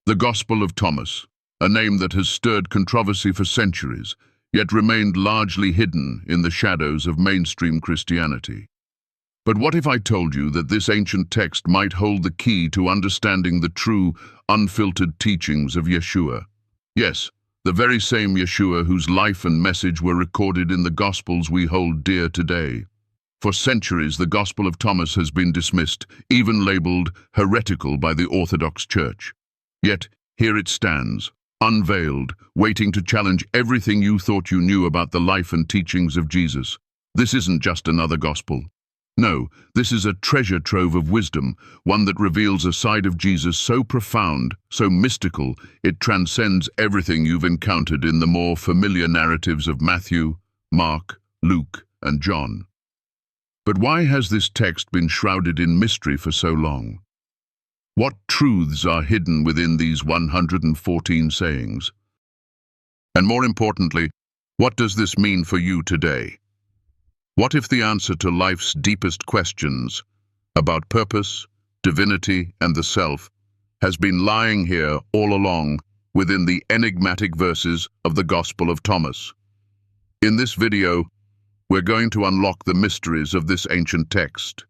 The Gospel of Thomas, a name that has stirred controversy for centuries, yet remained largely hidden in the shadows of mainstream Christianity. But what if I told you that this ancient text might hold the key to understanding the true, unfiltered teachings of Yeshua? Yes, the very same Yeshua whose life and message were recorded in the Gospels we hold dear today. For centuries, the Gospel of Thomas has been dismissed, even labeled heretical by the Orthodox Church. Yet, here it stands, unveiled, waiting to challenge everything you thought you knew about the life and teachings of Jesus. This isn't just another gospel. No, this is a treasure trove of wisdom, one that reveals a side of Jesus so profound, so mystical, it transcends everything you've encountered in the more familiar narratives of Matthew, Mark, Luke, and John. But why has this text been shrouded in mystery for so long? What truths are hidden within these 114 sayings? And more importantly, what does this mean for you today? What if the answer to life's deepest questions about purpose, divinity, and the self has been lying here all along within the enigmatic verses of the Gospel of Thomas? In this video, we're going to unlock the mysteries of this ancient text.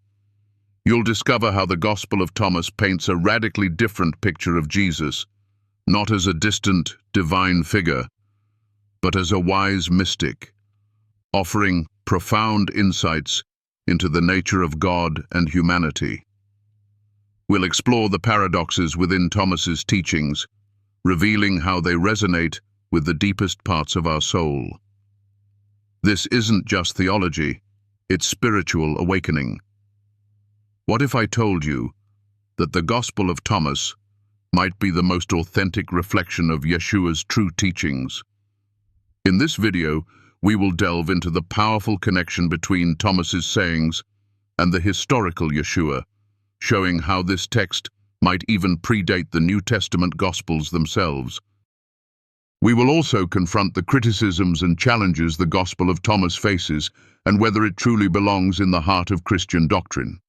You'll discover how the Gospel of Thomas paints a radically different picture of Jesus, not as a distant, divine figure, but as a wise mystic, offering profound insights into the nature of God and humanity. We'll explore the paradoxes within Thomas's teachings, revealing how they resonate with the deepest parts of our soul. This isn't just theology, it's spiritual awakening. What if I told you that the Gospel of Thomas might be the most authentic reflection of Yeshua's true teachings? In this video, we will delve into the powerful connection between Thomas's sayings and the historical Yeshua, showing how this text might even predate the New Testament Gospels themselves. We will also confront the criticisms and challenges the Gospel of Thomas faces and whether it truly belongs in the heart of Christian doctrine.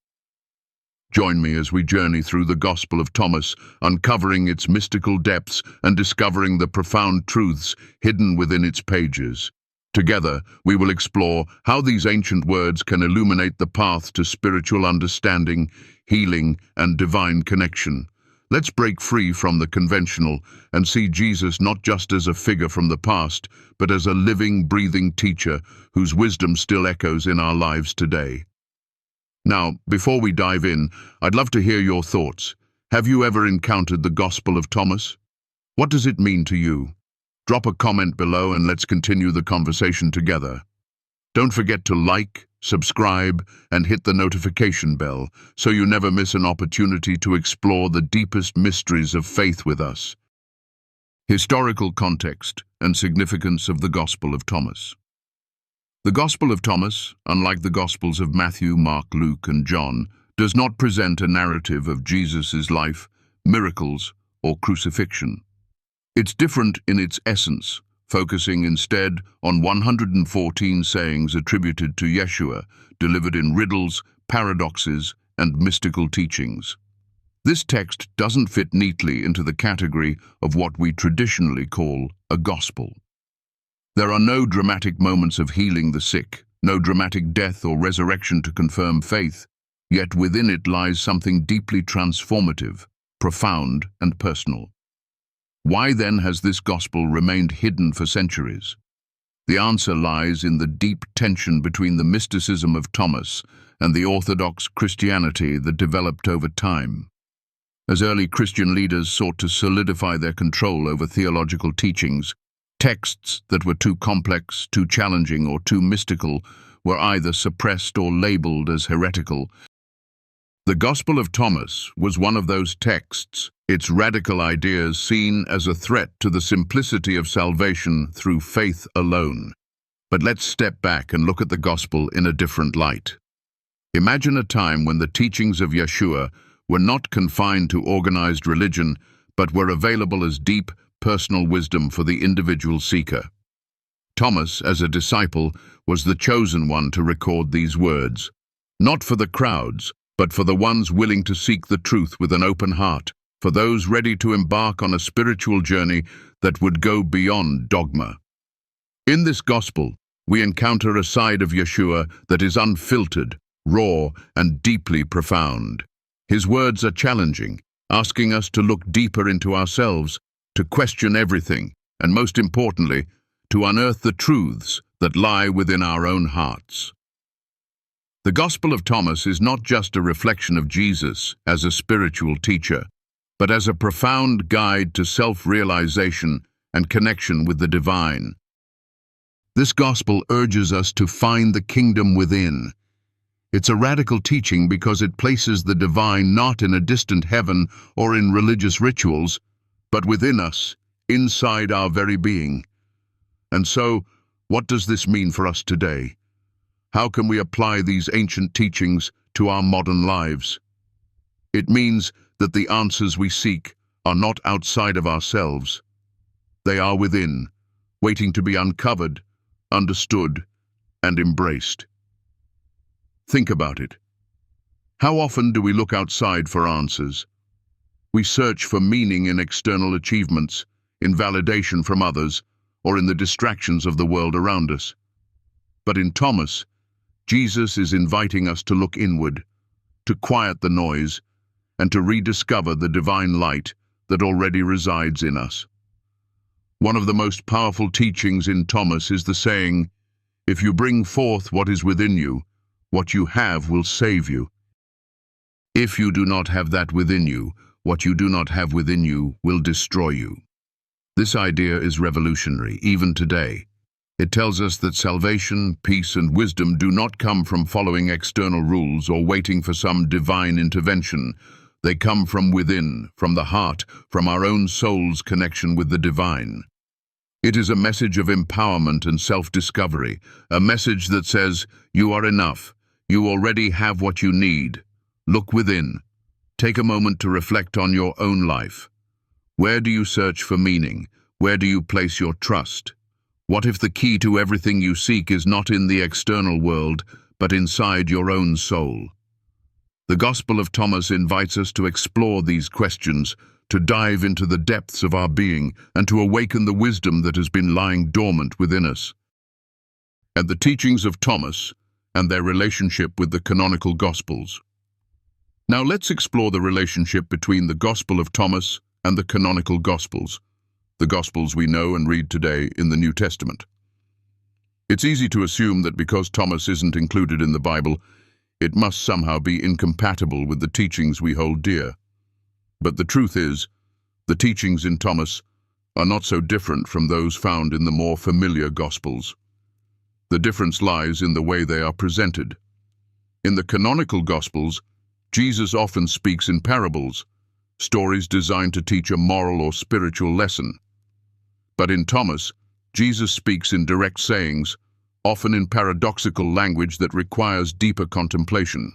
Join me as we journey through the Gospel of Thomas, uncovering its mystical depths and discovering the profound truths hidden within its pages. Together, we will explore how these ancient words can illuminate the path to spiritual understanding, healing, and divine connection. Let's break free from the conventional and see Jesus not just as a figure from the past, but as a living, breathing teacher whose wisdom still echoes in our lives today. Now, before we dive in, I'd love to hear your thoughts. Have you ever encountered the Gospel of Thomas? What does it mean to you? Drop a comment below and let's continue the conversation together. Don't forget to like, subscribe, and hit the notification bell so you never miss an opportunity to explore the deepest mysteries of faith with us. Historical context and significance of the Gospel of Thomas. The Gospel of Thomas, unlike the Gospels of Matthew, Mark, Luke, and John, does not present a narrative of Jesus' life, miracles, or crucifixion. It's different in its essence, focusing instead on 114 sayings attributed to Yeshua, delivered in riddles, paradoxes, and mystical teachings. This text doesn't fit neatly into the category of what we traditionally call a gospel. There are no dramatic moments of healing the sick, no dramatic death or resurrection to confirm faith, yet within it lies something deeply transformative, profound, and personal. Why then has this gospel remained hidden for centuries? The answer lies in the deep tension between the mysticism of Thomas and the Orthodox Christianity that developed over time. As early Christian leaders sought to solidify their control over theological teachings, texts that were too complex, too challenging, or too mystical were either suppressed or labeled as heretical. The Gospel of Thomas was one of those texts, its radical ideas seen as a threat to the simplicity of salvation through faith alone. But let's step back and look at the Gospel in a different light. Imagine a time when the teachings of Yeshua were not confined to organized religion, but were available as deep, personal wisdom for the individual seeker. Thomas, as a disciple, was the chosen one to record these words, not for the crowds, but for the ones willing to seek the truth with an open heart. for those ready to embark on a spiritual journey that would go beyond dogma. In this gospel, we encounter a side of Yeshua that is unfiltered, raw, and deeply profound. His words are challenging, asking us to look deeper into ourselves, to question everything, and most importantly, to unearth the truths that lie within our own hearts. The Gospel of Thomas is not just a reflection of Jesus as a spiritual teacher, but as a profound guide to self-realization and connection with the divine. This gospel urges us to find the kingdom within. It's a radical teaching because it places the divine not in a distant heaven or in religious rituals, but within us, inside our very being. And so, what does this mean for us today? How can we apply these ancient teachings to our modern lives? It means that the answers we seek are not outside of ourselves. They are within, waiting to be uncovered, understood, and embraced. Think about it. How often do we look outside for answers? We search for meaning in external achievements, in validation from others, or in the distractions of the world around us. But in Thomas, Jesus is inviting us to look inward, to quiet the noise, and to rediscover the divine light that already resides in us. One of the most powerful teachings in Thomas is the saying, "If you bring forth what is within you, what you have will save you. If you do not have that within you, what you do not have within you will destroy you." This idea is revolutionary, even today. It tells us that salvation, peace, and wisdom do not come from following external rules or waiting for some divine intervention. They come from within, from the heart, from our own soul's connection with the divine. It is a message of empowerment and self-discovery, a message that says, you are enough, you already have what you need. Look within. Take a moment to reflect on your own life. Where do you search for meaning? Where do you place your trust? What if the key to everything you seek is not in the external world, but inside your own soul? The Gospel of Thomas invites us to explore these questions, to dive into the depths of our being, and to awaken the wisdom that has been lying dormant within us. And the teachings of Thomas and their relationship with the canonical Gospels. Now let's explore the relationship between the Gospel of Thomas and the canonical Gospels, the Gospels we know and read today in the New Testament. It's easy to assume that because Thomas isn't included in the Bible, it must somehow be incompatible with the teachings we hold dear. But the truth is, the teachings in Thomas are not so different from those found in the more familiar Gospels. The difference lies in the way they are presented. In the canonical Gospels, Jesus often speaks in parables, stories designed to teach a moral or spiritual lesson. But in Thomas, Jesus speaks in direct sayings, often in paradoxical language that requires deeper contemplation.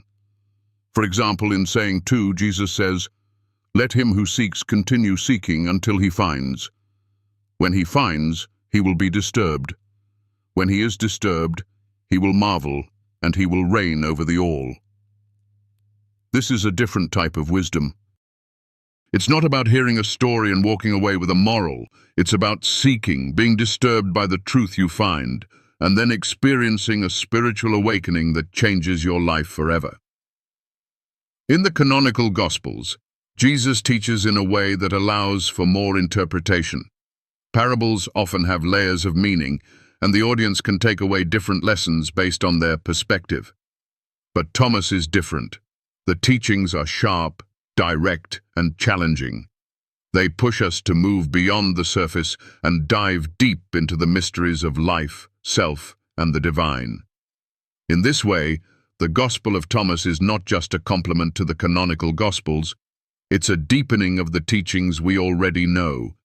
For example, in saying 2, Jesus says, "Let him who seeks continue seeking until he finds. When he finds, he will be disturbed. When he is disturbed, he will marvel, and he will reign over the all." This is a different type of wisdom. It's not about hearing a story and walking away with a moral. It's about seeking, being disturbed by the truth you find, and then experiencing a spiritual awakening that changes your life forever. In the canonical Gospels, Jesus teaches in a way that allows for more interpretation. Parables often have layers of meaning, and the audience can take away different lessons based on their perspective. But Thomas is different. The teachings are sharp, direct, and challenging. They push us to move beyond the surface and dive deep into the mysteries of life, self, and the divine. In this way, the Gospel of Thomas is not just a complement to the canonical Gospels, it's a deepening of the teachings we already know,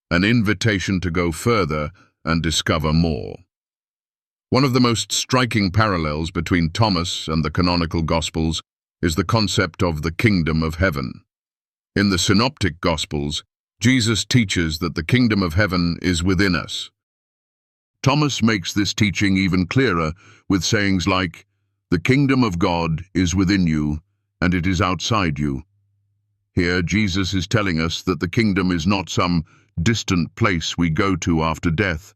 an invitation to go further and discover more. One of the most striking parallels between Thomas and the canonical Gospels is the concept of the kingdom of heaven. In the Synoptic Gospels, Jesus teaches that the kingdom of heaven is within us. Thomas makes this teaching even clearer with sayings like, "The kingdom of God is within you, and it is outside you." Here, Jesus is telling us that the kingdom is not some distant place we go to after death.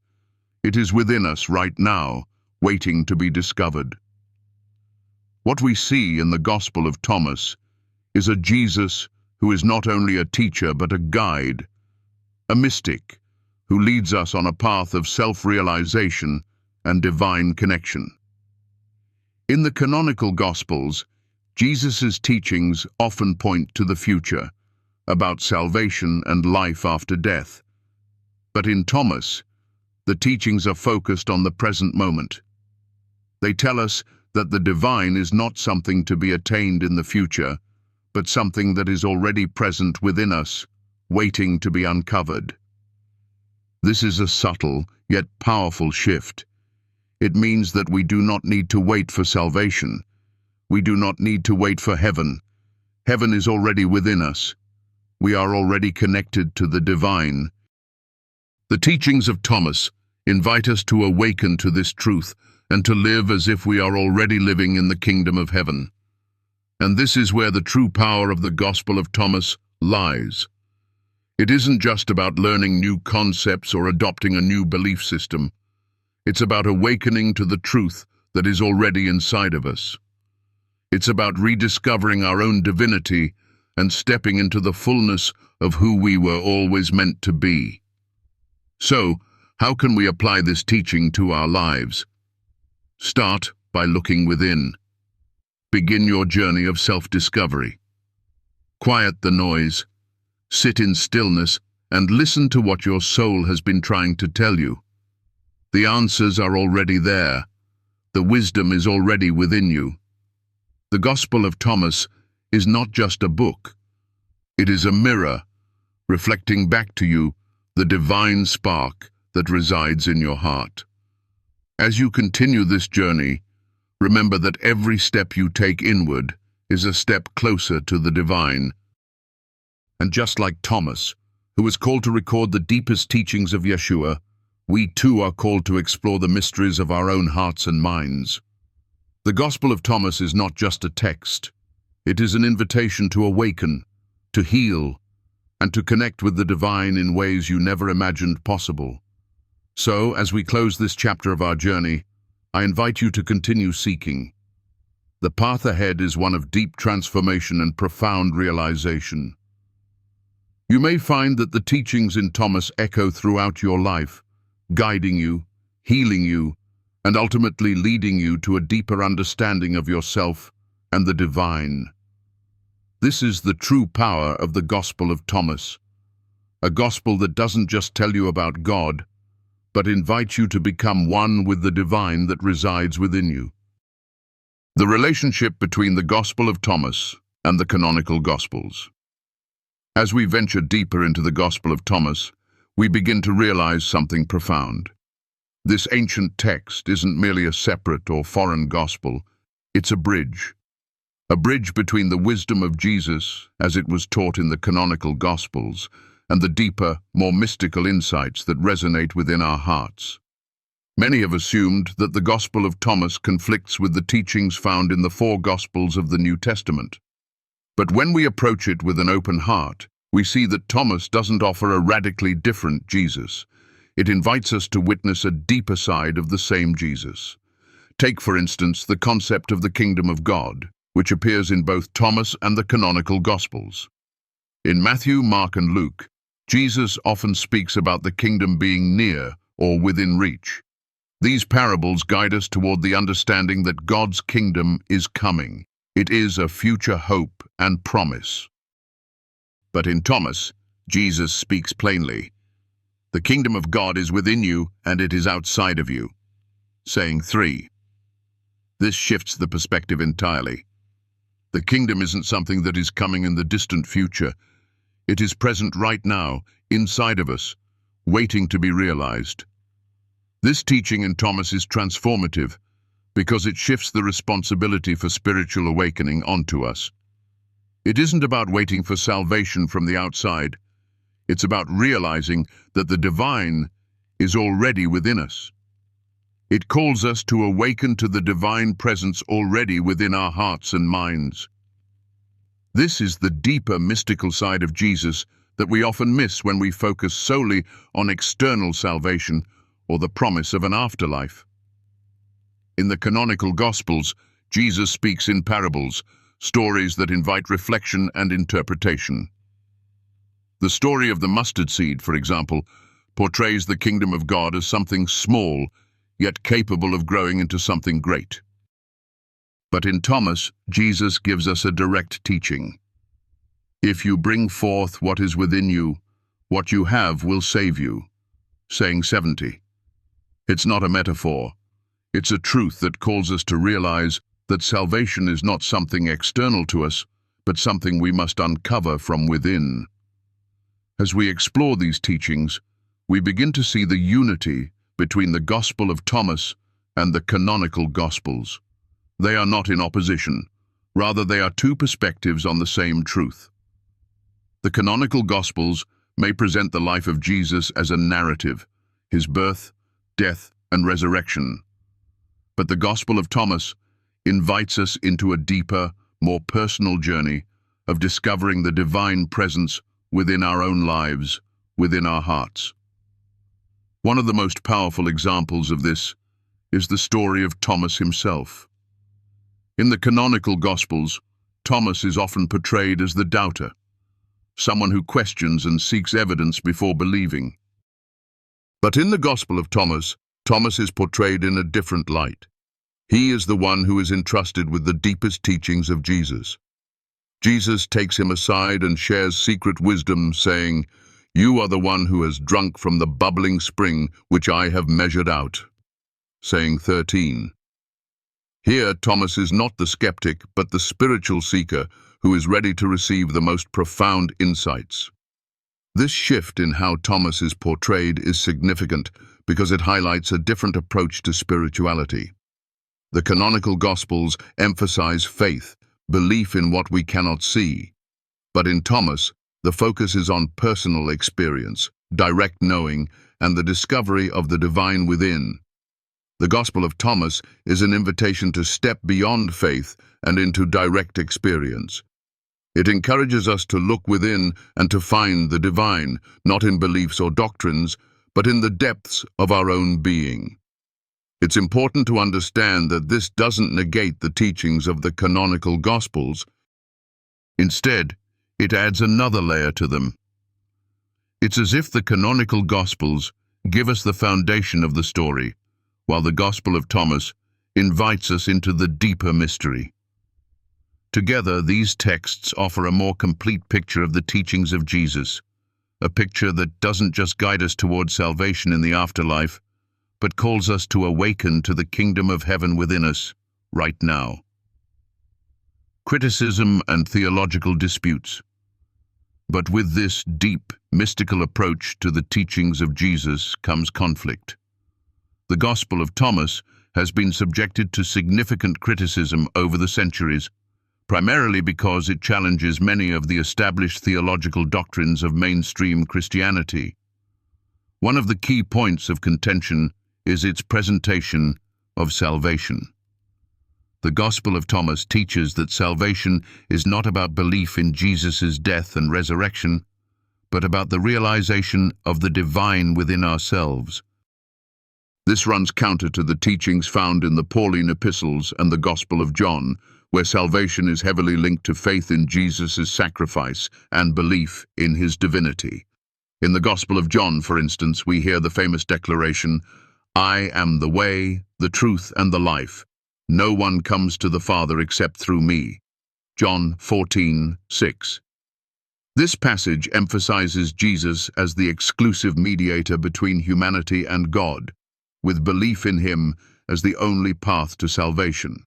It is within us right now, waiting to be discovered. What we see in the Gospel of Thomas is a Jesus who is not only a teacher but a guide, a mystic who leads us on a path of self-realization and divine connection. In the canonical Gospels, Jesus' teachings often point to the future, about salvation and life after death. But in Thomas, the teachings are focused on the present moment. They tell us that the divine is not something to be attained in the future, but something that is already present within us, waiting to be uncovered. This is a subtle, yet powerful shift. It means that we do not need to wait for salvation. We do not need to wait for heaven. Heaven is already within us. We are already connected to the divine. The teachings of Thomas invite us to awaken to this truth and to live as if we are already living in the kingdom of heaven. And this is where the true power of the Gospel of Thomas lies. It isn't just about learning new concepts or adopting a new belief system. It's about awakening to the truth that is already inside of us. It's about rediscovering our own divinity and stepping into the fullness of who we were always meant to be. So, how can we apply this teaching to our lives? Start by looking within. Begin your journey of self-discovery. Quiet the noise, sit in stillness, and listen to what your soul has been trying to tell you. The answers are already there. The wisdom is already within you. The Gospel of Thomas is not just a book. It is a mirror, reflecting back to you the divine spark that resides in your heart. As you continue this journey, remember that every step you take inward is a step closer to the divine. And just like Thomas, who was called to record the deepest teachings of Yeshua, we too are called to explore the mysteries of our own hearts and minds. The Gospel of Thomas is not just a text. It is an invitation to awaken, to heal, and to connect with the divine in ways you never imagined possible. So, as we close this chapter of our journey, I invite you to continue seeking. The path ahead is one of deep transformation and profound realization. You may find that the teachings in Thomas echo throughout your life, guiding you, healing you, and ultimately leading you to a deeper understanding of yourself and the divine. This is the true power of the Gospel of Thomas, a gospel that doesn't just tell you about God, but invites you to become one with the divine that resides within you. The relationship between the Gospel of Thomas and the canonical Gospels. As we venture deeper into the Gospel of Thomas, we begin to realize something profound. This ancient text isn't merely a separate or foreign gospel, it's a bridge between the wisdom of Jesus, as it was taught in the canonical Gospels, and the deeper, more mystical insights that resonate within our hearts. Many have assumed that the Gospel of Thomas conflicts with the teachings found in the four Gospels of the New Testament. But when we approach it with an open heart, we see that Thomas doesn't offer a radically different Jesus. It invites us to witness a deeper side of the same Jesus. Take, for instance, the concept of the kingdom of God, which appears in both Thomas and the canonical Gospels. In Matthew, Mark, and Luke, Jesus often speaks about the kingdom being near or within reach. These parables guide us toward the understanding that God's kingdom is coming. It is a future hope and promise. But in Thomas, Jesus speaks plainly. The kingdom of God is within you, and it is outside of you. Saying 3. This shifts the perspective entirely. The kingdom isn't something that is coming in the distant future. It is present right now, inside of us, waiting to be realized. This teaching in Thomas is transformative because it shifts the responsibility for spiritual awakening onto us. It isn't about waiting for salvation from the outside. It's about realizing that the divine is already within us. It calls us to awaken to the divine presence already within our hearts and minds. This is the deeper mystical side of Jesus that we often miss when we focus solely on external salvation or the promise of an afterlife. In the canonical Gospels, Jesus speaks in parables, stories that invite reflection and interpretation. The story of the mustard seed, for example, portrays the kingdom of God as something small, yet capable of growing into something great. But in Thomas, Jesus gives us a direct teaching. If you bring forth what is within you, what you have will save you. Saying 70. It's not a metaphor. It's a truth that calls us to realize that salvation is not something external to us, but something we must uncover from within. As we explore these teachings, we begin to see the unity between the Gospel of Thomas and the canonical Gospels. They are not in opposition. Rather, they are two perspectives on the same truth. The canonical Gospels may present the life of Jesus as a narrative, his birth, death, and resurrection. But the Gospel of Thomas invites us into a deeper, more personal journey of discovering the divine presence within our own lives, within our hearts. One of the most powerful examples of this is the story of Thomas himself. In the canonical Gospels, Thomas is often portrayed as the doubter, someone who questions and seeks evidence before believing. But in the Gospel of Thomas, Thomas is portrayed in a different light. He is the one who is entrusted with the deepest teachings of Jesus. Jesus takes him aside and shares secret wisdom, saying, "You are the one who has drunk from the bubbling spring which I have measured out." Saying 13. Here, Thomas is not the skeptic, but the spiritual seeker who is ready to receive the most profound insights. This shift in how Thomas is portrayed is significant because it highlights a different approach to spirituality. The canonical Gospels emphasize faith, belief in what we cannot see. But in Thomas, the focus is on personal experience, direct knowing, and the discovery of the divine within. The Gospel of Thomas is an invitation to step beyond faith and into direct experience. It encourages us to look within and to find the divine, not in beliefs or doctrines, but in the depths of our own being. It's important to understand that this doesn't negate the teachings of the canonical Gospels. Instead, it adds another layer to them. It's as if the canonical Gospels give us the foundation of the story, while the Gospel of Thomas invites us into the deeper mystery. Together, these texts offer a more complete picture of the teachings of Jesus, a picture that doesn't just guide us towards salvation in the afterlife, but calls us to awaken to the kingdom of heaven within us, right now. Criticism and theological disputes. But with this deep, mystical approach to the teachings of Jesus comes conflict. The Gospel of Thomas has been subjected to significant criticism over the centuries, primarily because it challenges many of the established theological doctrines of mainstream Christianity. One of the key points of contention is its presentation of salvation. The Gospel of Thomas teaches that salvation is not about belief in Jesus' death and resurrection, but about the realization of the divine within ourselves. This runs counter to the teachings found in the Pauline epistles and the Gospel of John, where salvation is heavily linked to faith in Jesus' sacrifice and belief in his divinity. In the Gospel of John, for instance, we hear the famous declaration, "I am the way, the truth, and the life. No one comes to the Father except through me." John 14:6. This passage emphasizes Jesus as the exclusive mediator between humanity and God, with belief in him as the only path to salvation.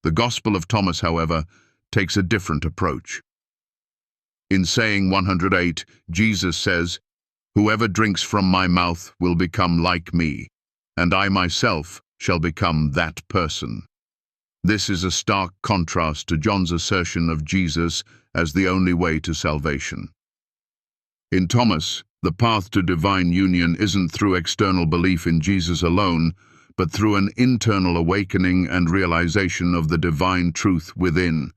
The Gospel of Thomas, however, takes a different approach. In saying 108, Jesus says, "Whoever drinks from my mouth will become like me, and I myself shall become that person." This is a stark contrast to John's assertion of Jesus as the only way to salvation. In Thomas, the path to divine union isn't through external belief in Jesus alone, but through an internal awakening and realization of the divine truth within.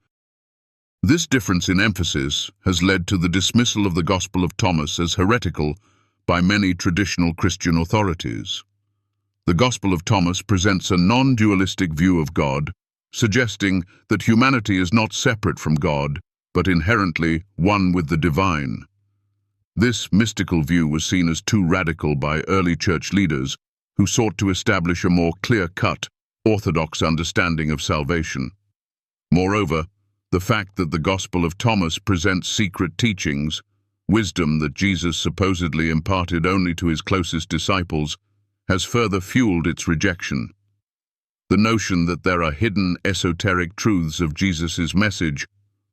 This difference in emphasis has led to the dismissal of the Gospel of Thomas as heretical by many traditional Christian authorities. The Gospel of Thomas presents a non-dualistic view of God, suggesting that humanity is not separate from God, but inherently one with the divine. This mystical view was seen as too radical by early church leaders who sought to establish a more clear-cut, orthodox understanding of salvation. Moreover, the fact that the Gospel of Thomas presents secret teachings, wisdom that Jesus supposedly imparted only to his closest disciples, has further fueled its rejection. The notion that there are hidden esoteric truths of Jesus' message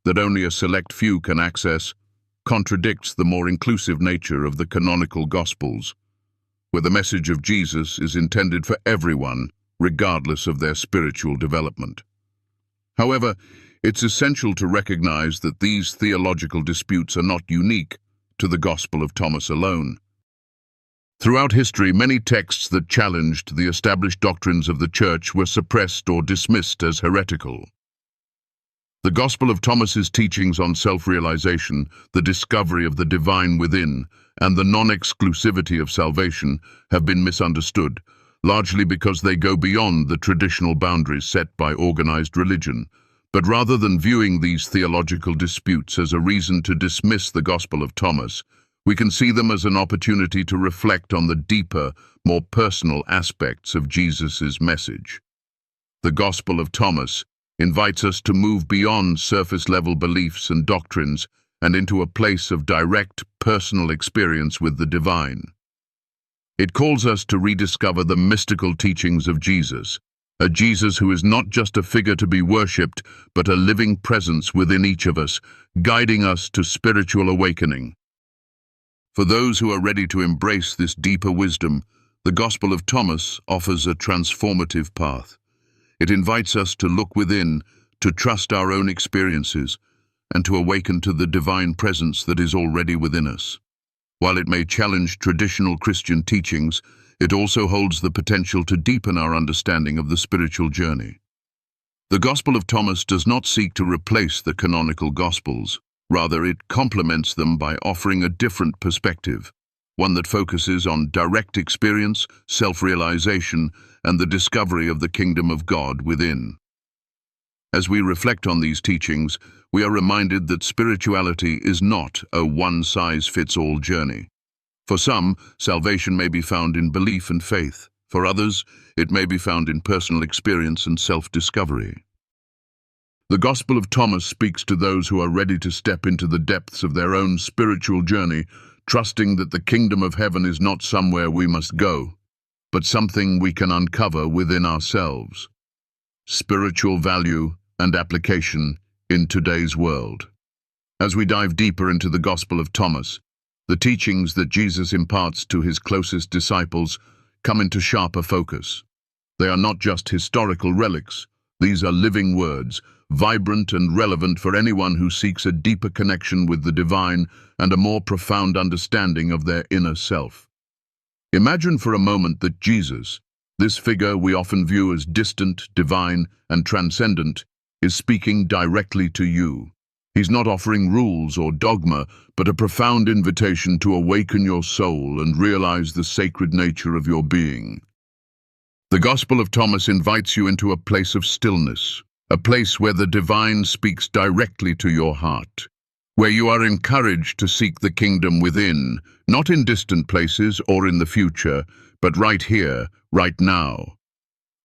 that only a select few can access contradicts the more inclusive nature of the canonical Gospels, where the message of Jesus is intended for everyone, regardless of their spiritual development. However, it's essential to recognize that these theological disputes are not unique to the Gospel of Thomas alone. Throughout history, many texts that challenged the established doctrines of the Church were suppressed or dismissed as heretical. The Gospel of Thomas's teachings on self-realization, the discovery of the divine within, and the non-exclusivity of salvation have been misunderstood, largely because they go beyond the traditional boundaries set by organized religion. But rather than viewing these theological disputes as a reason to dismiss the Gospel of Thomas, we can see them as an opportunity to reflect on the deeper, more personal aspects of Jesus' message. The Gospel of Thomas invites us to move beyond surface-level beliefs and doctrines and into a place of direct, personal experience with the divine. It calls us to rediscover the mystical teachings of Jesus, a Jesus who is not just a figure to be worshipped, but a living presence within each of us, guiding us to spiritual awakening. For those who are ready to embrace this deeper wisdom, the Gospel of Thomas offers a transformative path. It invites us to look within, to trust our own experiences, and to awaken to the divine presence that is already within us. While it may challenge traditional Christian teachings, it also holds the potential to deepen our understanding of the spiritual journey. The Gospel of Thomas does not seek to replace the canonical Gospels. Rather, it complements them by offering a different perspective, one that focuses on direct experience, self-realization, and the discovery of the kingdom of God within. As we reflect on these teachings, we are reminded that spirituality is not a one-size-fits-all journey. For some, salvation may be found in belief and faith. For others, it may be found in personal experience and self-discovery. The Gospel of Thomas speaks to those who are ready to step into the depths of their own spiritual journey, trusting that the kingdom of heaven is not somewhere we must go, but something we can uncover within ourselves. Spiritual value and application in today's world. As we dive deeper into the Gospel of Thomas, the teachings that Jesus imparts to his closest disciples come into sharper focus. They are not just historical relics. These are living words, vibrant and relevant for anyone who seeks a deeper connection with the divine and a more profound understanding of their inner self. Imagine for a moment that Jesus, this figure we often view as distant, divine, and transcendent, is speaking directly to you. He's not offering rules or dogma, but a profound invitation to awaken your soul and realize the sacred nature of your being. The Gospel of Thomas invites you into a place of stillness, a place where the divine speaks directly to your heart, where you are encouraged to seek the kingdom within, not in distant places or in the future, but right here, right now.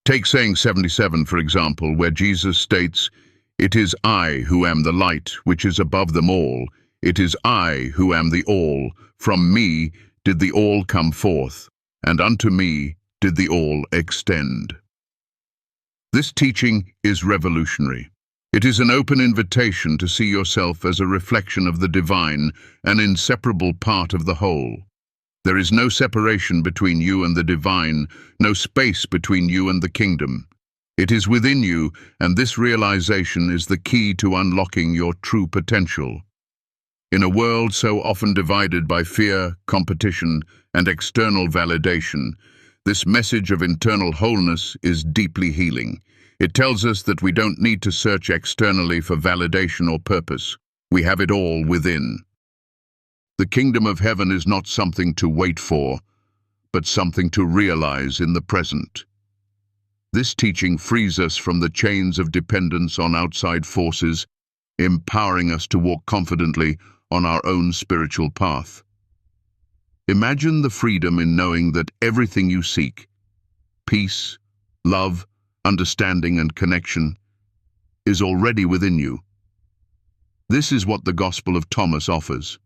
Take saying 77, for example, where Jesus states, "It is I who am the light, which is above them all. It is I who am the all. From me did the all come forth, and unto me did the all extend." This teaching is revolutionary. It is an open invitation to see yourself as a reflection of the divine, an inseparable part of the whole. There is no separation between you and the divine, no space between you and the kingdom. It is within you, and this realization is the key to unlocking your true potential. In a world so often divided by fear, competition, and external validation, this message of internal wholeness is deeply healing. It tells us that we don't need to search externally for validation or purpose. We have it all within. The kingdom of heaven is not something to wait for, but something to realize in the present. This teaching frees us from the chains of dependence on outside forces, empowering us to walk confidently on our own spiritual path. Imagine the freedom in knowing that everything you seek, peace, love, understanding and connection, is already within you. This is what the Gospel of Thomas offers: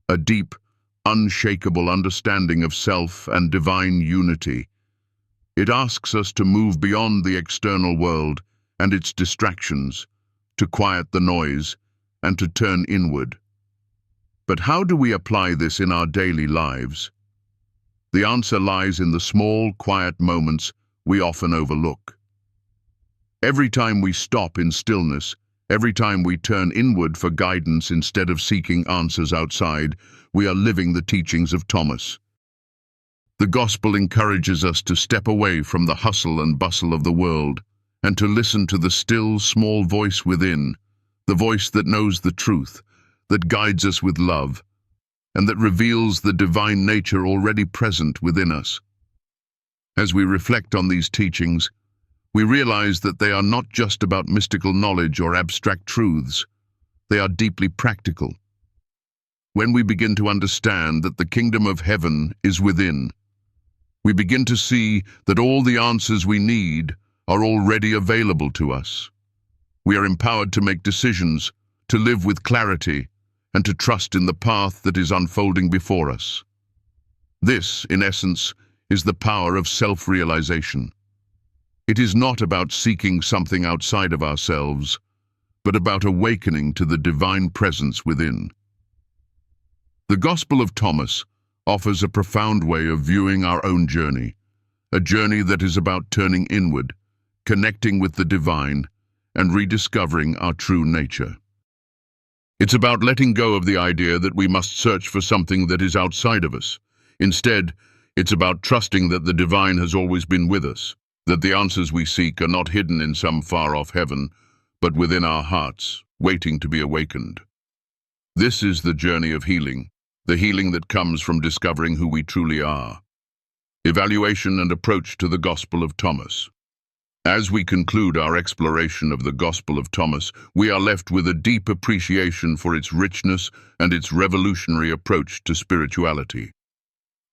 a deep, unshakable understanding of self and divine unity. It asks us to move beyond the external world and its distractions, to quiet the noise, and to turn inward. But how do we apply this in our daily lives? The answer lies in the small, quiet moments we often overlook. Every time we stop in stillness, every time we turn inward for guidance instead of seeking answers outside, we are living the teachings of Thomas. The gospel encourages us to step away from the hustle and bustle of the world and to listen to the still, small voice within, the voice that knows the truth, that guides us with love, and that reveals the divine nature already present within us. As we reflect on these teachings, we realize that they are not just about mystical knowledge or abstract truths. They are deeply practical. When we begin to understand that the kingdom of heaven is within, we begin to see that all the answers we need are already available to us. We are empowered to make decisions, to live with clarity, and to trust in the path that is unfolding before us. This, in essence, is the power of self-realization. It is not about seeking something outside of ourselves, but about awakening to the divine presence within. The Gospel of Thomas offers a profound way of viewing our own journey, a journey that is about turning inward, connecting with the divine, and rediscovering our true nature. It's about letting go of the idea that we must search for something that is outside of us. Instead, it's about trusting that the divine has always been with us, that the answers we seek are not hidden in some far-off heaven, but within our hearts, waiting to be awakened. This is the journey of healing, the healing that comes from discovering who we truly are. Evaluation and approach to the Gospel of Thomas. As we conclude our exploration of the Gospel of Thomas, we are left with a deep appreciation for its richness and its revolutionary approach to spirituality.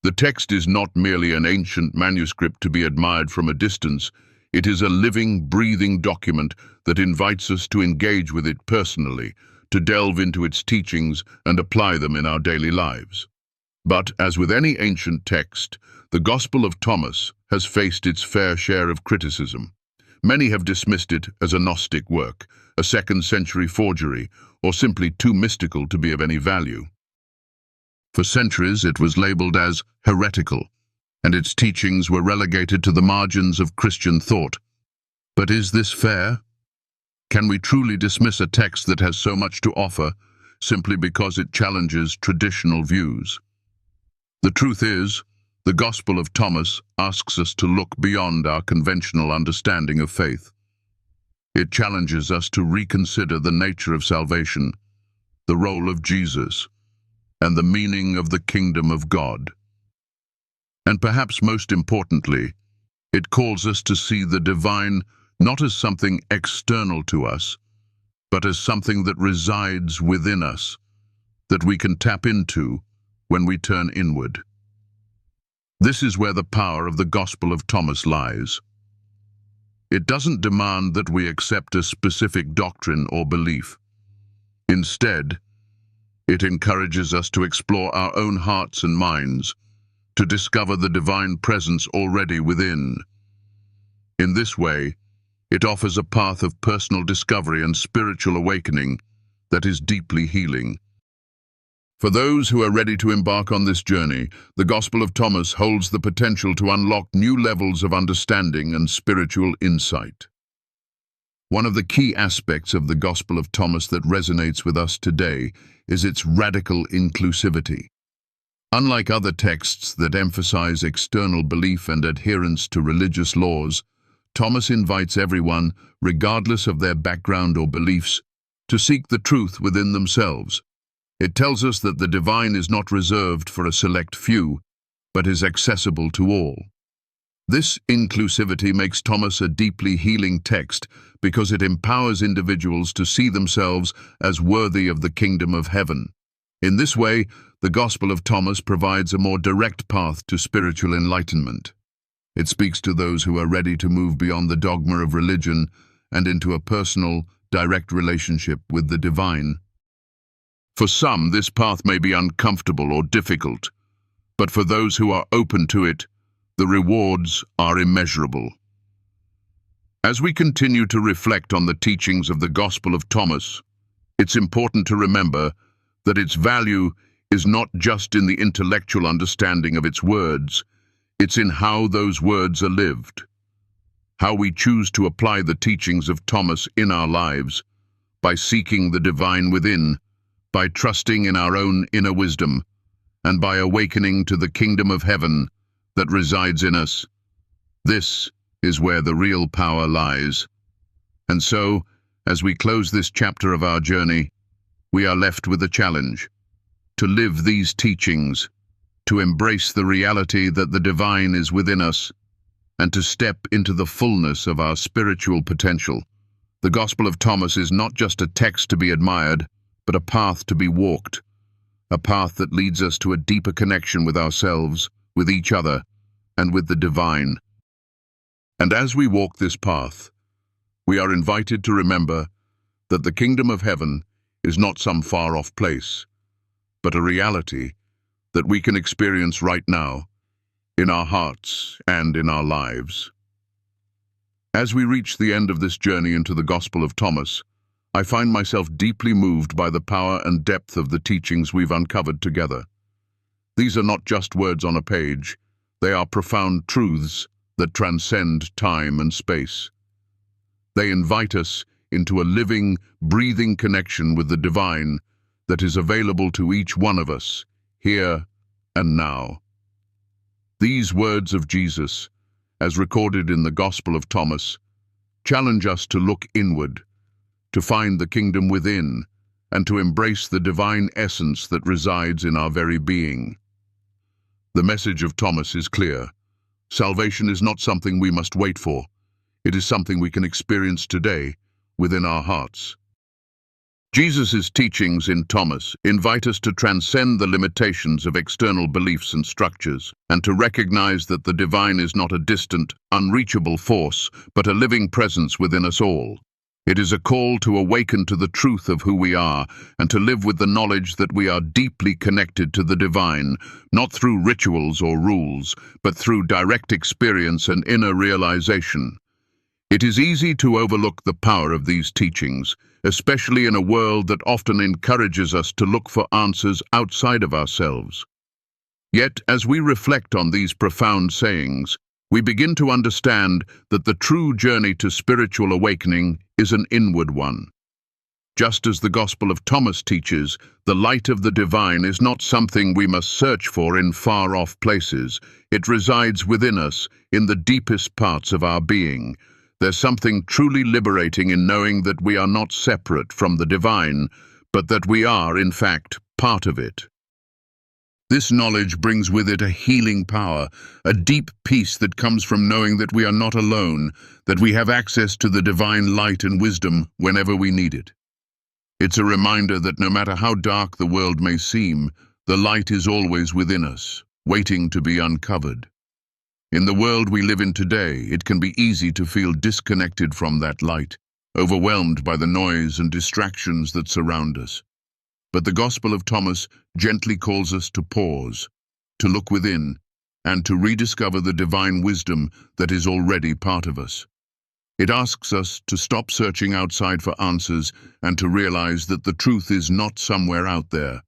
The text is not merely an ancient manuscript to be admired from a distance. It is a living, breathing document that invites us to engage with it personally, to delve into its teachings and apply them in our daily lives. But, as with any ancient text, the Gospel of Thomas has faced its fair share of criticism. Many have dismissed it as a Gnostic work, a second-century forgery, or simply too mystical to be of any value. For centuries, it was labeled as heretical, and its teachings were relegated to the margins of Christian thought. But is this fair? Can we truly dismiss a text that has so much to offer simply because it challenges traditional views? The truth is, the Gospel of Thomas asks us to look beyond our conventional understanding of faith. It challenges us to reconsider the nature of salvation, the role of Jesus, and the meaning of the kingdom of God. And perhaps most importantly, it calls us to see the divine not as something external to us, but as something that resides within us, that we can tap into when we turn inward. This is where the power of the Gospel of Thomas lies. It doesn't demand that we accept a specific doctrine or belief. Instead, it encourages us to explore our own hearts and minds, to discover the divine presence already within. In this way, it offers a path of personal discovery and spiritual awakening that is deeply healing. For those who are ready to embark on this journey, the Gospel of Thomas holds the potential to unlock new levels of understanding and spiritual insight. One of the key aspects of the Gospel of Thomas that resonates with us today is its radical inclusivity. Unlike other texts that emphasize external belief and adherence to religious laws, Thomas invites everyone, regardless of their background or beliefs, to seek the truth within themselves. It tells us that the divine is not reserved for a select few, but is accessible to all. This inclusivity makes Thomas a deeply healing text because it empowers individuals to see themselves as worthy of the kingdom of heaven. In this way, the Gospel of Thomas provides a more direct path to spiritual enlightenment. It speaks to those who are ready to move beyond the dogma of religion and into a personal, direct relationship with the divine. For some, this path may be uncomfortable or difficult, but for those who are open to it, the rewards are immeasurable. As we continue to reflect on the teachings of the Gospel of Thomas, it's important to remember that its value is not just in the intellectual understanding of its words, it's in how those words are lived. How we choose to apply the teachings of Thomas in our lives, by seeking the divine within, by trusting in our own inner wisdom, and by awakening to the kingdom of heaven that resides in us. This is where the real power lies. And so, as we close this chapter of our journey, we are left with a challenge: to live these teachings, to embrace the reality that the divine is within us, and to step into the fullness of our spiritual potential. The Gospel of Thomas is not just a text to be admired, but a path to be walked, a path that leads us to a deeper connection with ourselves, with each other, and with the divine. And as we walk this path, we are invited to remember that the kingdom of heaven is not some far-off place, but a reality that we can experience right now, in our hearts and in our lives. As we reach the end of this journey into the Gospel of Thomas, I find myself deeply moved by the power and depth of the teachings we've uncovered together. These are not just words on a page, they are profound truths that transcend time and space. They invite us into a living, breathing connection with the divine that is available to each one of us, here and now. These words of Jesus, as recorded in the Gospel of Thomas, challenge us to look inward, to find the kingdom within, and to embrace the divine essence that resides in our very being. The message of Thomas is clear. Salvation is not something we must wait for. It is something we can experience today within our hearts. Jesus' teachings in Thomas invite us to transcend the limitations of external beliefs and structures, and to recognize that the divine is not a distant, unreachable force, but a living presence within us all. It is a call to awaken to the truth of who we are and to live with the knowledge that we are deeply connected to the divine, not through rituals or rules, but through direct experience and inner realization. It is easy to overlook the power of these teachings, especially in a world that often encourages us to look for answers outside of ourselves. Yet, as we reflect on these profound sayings, we begin to understand that the true journey to spiritual awakening is an inward one. Just as the Gospel of Thomas teaches, the light of the divine is not something we must search for in far-off places. It resides within us, in the deepest parts of our being. There's something truly liberating in knowing that we are not separate from the divine, but that we are, in fact, part of it. This knowledge brings with it a healing power, a deep peace that comes from knowing that we are not alone, that we have access to the divine light and wisdom whenever we need it. It's a reminder that no matter how dark the world may seem, the light is always within us, waiting to be uncovered. In the world we live in today, it can be easy to feel disconnected from that light, overwhelmed by the noise and distractions that surround us. But the Gospel of Thomas gently calls us to pause, to look within, and to rediscover the divine wisdom that is already part of us. It asks us to stop searching outside for answers and to realize that the truth is not somewhere out there.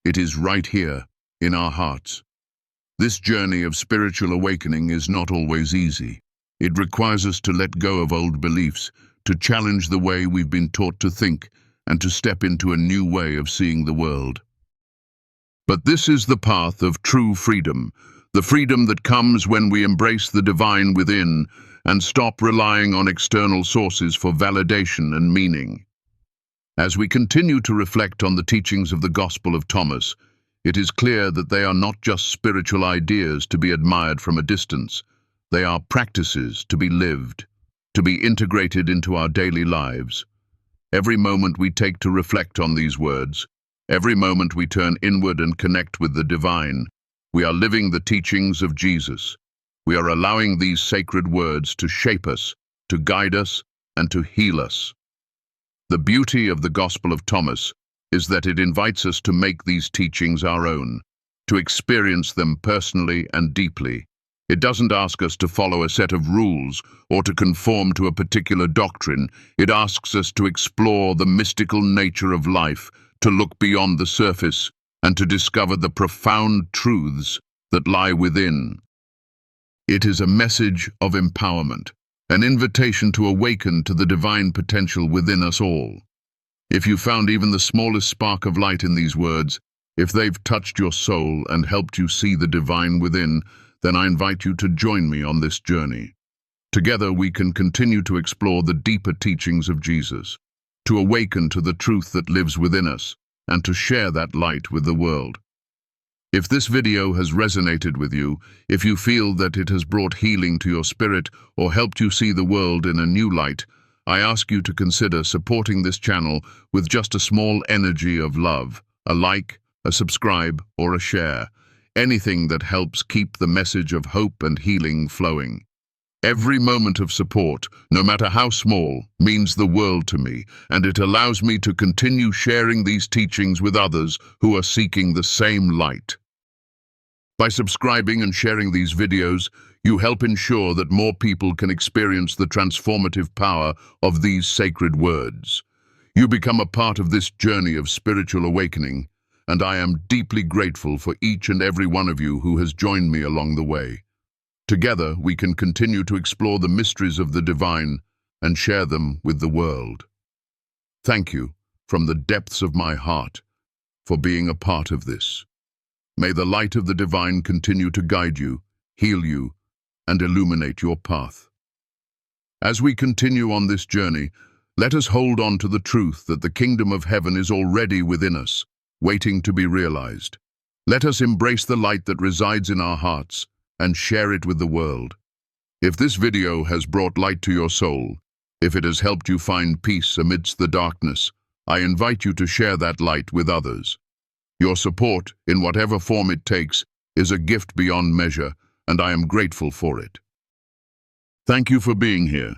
It is right here, in our hearts. This journey of spiritual awakening is not always easy. It requires us to let go of old beliefs, to challenge the way we've been taught to think, and to step into a new way of seeing the world. But this is the path of true freedom, The freedom that comes when we embrace the divine within and stop relying on external sources for validation and meaning. As we continue to reflect on the teachings of the Gospel of Thomas, it is clear that they are not just spiritual ideas to be admired from a distance. They are practices to be lived, to be integrated into our daily lives. Every moment we take to reflect on these words, every moment we turn inward and connect with the divine, we are living the teachings of Jesus. We are allowing these sacred words to shape us, to guide us, and to heal us. The beauty of the Gospel of Thomas is that it invites us to make these teachings our own, to experience them personally and deeply. It doesn't ask us to follow a set of rules or to conform to a particular doctrine. It asks us to explore the mystical nature of life, to look beyond the surface, and to discover the profound truths that lie within. It is a message of empowerment, an invitation to awaken to the divine potential within us all. If you found even the smallest spark of light in these words, if they've touched your soul and helped you see the divine within, then I invite you to join me on this journey. Together we can continue to explore the deeper teachings of Jesus, to awaken to the truth that lives within us, and to share that light with the world. If this video has resonated with you, if you feel that it has brought healing to your spirit or helped you see the world in a new light, I ask you to consider supporting this channel with just a small energy of love, a like, a subscribe, or a share. Anything that helps keep the message of hope and healing flowing. Every moment of support, no matter how small, means the world to me, and it allows me to continue sharing these teachings with others who are seeking the same light. By subscribing and sharing these videos, you help ensure that more people can experience the transformative power of these sacred words. You become a part of this journey of spiritual awakening, and I am deeply grateful for each and every one of you who has joined me along the way. Together, we can continue to explore the mysteries of the divine and share them with the world. Thank you, from the depths of my heart, for being a part of this. May the light of the divine continue to guide you, heal you, and illuminate your path. As we continue on this journey, let us hold on to the truth that the kingdom of heaven is already within us, waiting to be realized. Let us embrace the light that resides in our hearts and share it with the world. If this video has brought light to your soul, if it has helped you find peace amidst the darkness, I invite you to share that light with others. Your support, in whatever form it takes, is a gift beyond measure, and I am grateful for it. Thank you for being here.